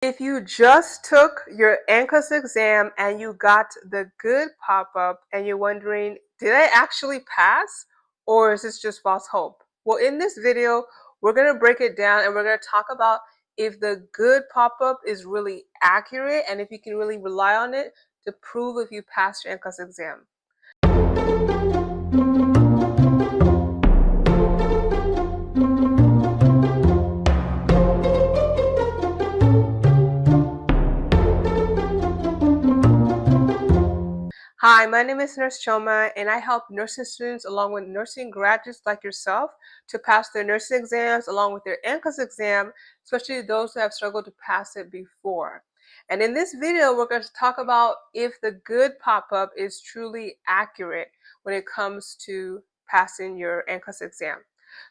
If you just took your NCLEX exam and you got the good pop-up and you're wondering, did I actually pass or is this just false hope? Well, in this video, we're going to break it down and we're going to talk about if the good pop-up is really accurate and if you can really rely on it to prove if you passed your NCLEX exam. Hi, my name is Nurse Choma, and I help nursing students along with nursing graduates like yourself to pass their nursing exams along with their NCLEX exam, especially those who have struggled to pass it before. And in this video, we're going to talk about if the good pop-up is truly accurate when it comes to passing your NCLEX exam.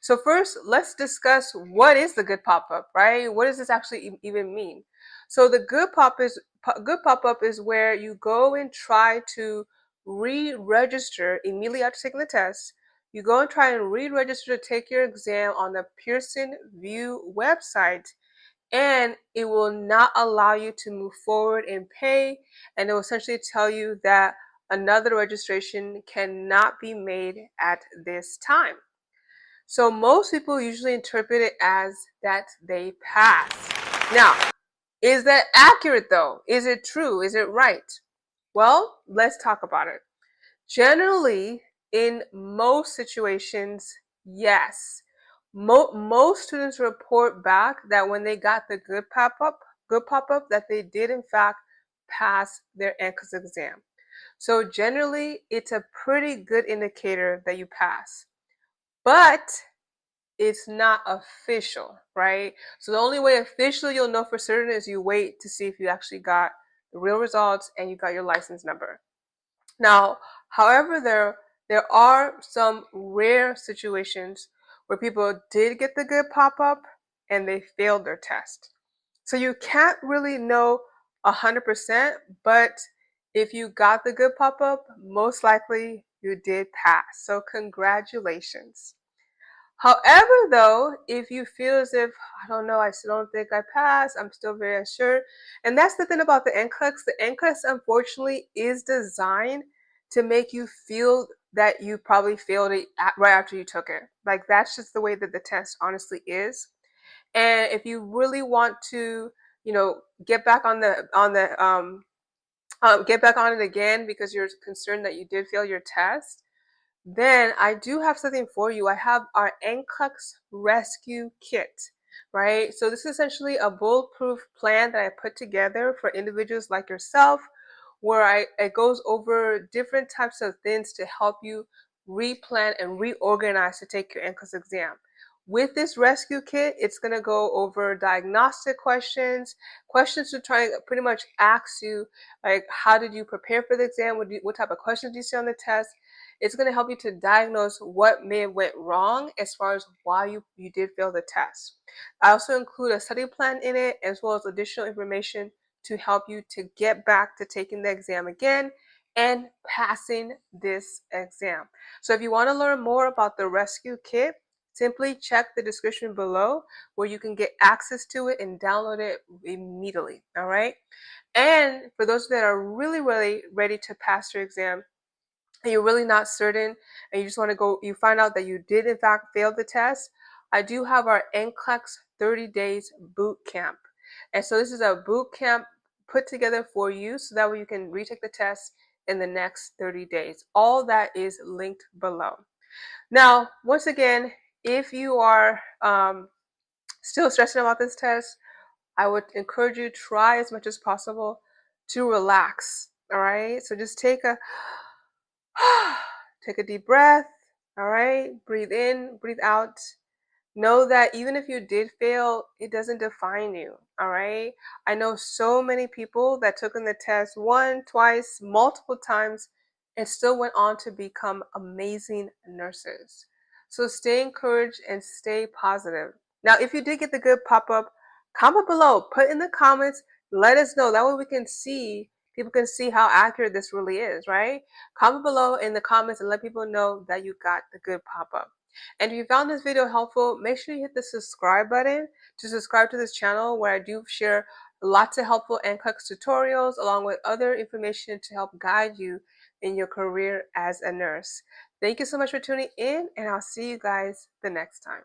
So first, let's discuss what is the good pop-up, right? What does this actually even mean? So the good pop-up is where you go and try to re-register immediately after taking the test. You go and try and re-register to take your exam on the Pearson VUE website, and it will not allow you to move forward and pay, and it will essentially tell you that another registration cannot be made at this time. So most people usually interpret it as that they pass. Now, is that accurate though? Is it true? Is it right? Well, let's talk about it. Generally, in most situations, yes. Most students report back that when they got the good pop-up, that they did in fact pass their NCLEX exam. So generally, it's a pretty good indicator that you pass. But it's not official, right? So the only way officially you'll know for certain is you wait to see if you actually got the real results and you got your license number. Now, however, there are some rare situations where people did get the good pop-up and they failed their test. So you can't really know 100%, but if you got the good pop-up, most likely you did pass. So congratulations. However, though, if you feel as if, I don't know, I still don't think I passed, I'm still very unsure. And that's the thing about the NCLEX. The NCLEX, unfortunately, is designed to make you feel that you probably failed it right after you took it. Like, that's just the way that the test honestly is. And if you really want to, get back on get back on it again because you're concerned that you did fail your test, then I do have something for you. I have our NCLEX Rescue Kit, right? So this is essentially a bulletproof plan that I put together for individuals like yourself, where it goes over different types of things to help you replan and reorganize to take your NCLEX exam. With this rescue kit, it's going to go over diagnostic questions to try and pretty much ask you, like, how did you prepare for the exam? What type of questions do you see on the test? It's going to help you to diagnose what may have went wrong as far as why you did fail the test. I also include a study plan in it as well as additional information to help you to get back to taking the exam again and passing this exam. So if you want to learn more about the rescue kit, simply check the description below where you can get access to it and download it immediately. All right. And for those that are really, really ready to pass your exam, and you're really not certain and you just want to go, you find out that you did in fact fail the test, I do have our NCLEX 30 days boot camp. And so this is a boot camp put together for you so that way you can retake the test in the next 30 days. All that is linked below. Now, once again, if you are still stressing about this test, I would encourage you to try as much as possible to relax. All right. So just take a deep breath. All right. Breathe in, breathe out. Know that even if you did fail, it doesn't define you. All right. I know so many people that took in the test one, twice, multiple times, and still went on to become amazing nurses. So stay encouraged and stay positive. Now, if you did get the good pop-up, comment below, put in the comments, let us know. That way we can see, people can see how accurate this really is, right? Comment below in the comments and let people know that you got the good pop-up. And if you found this video helpful, make sure you hit the subscribe button to subscribe to this channel where I do share Lots of helpful NCLEX tutorials along with other information to help guide you in your career as a nurse. Thank you so much for tuning in, and I'll see you guys the next time.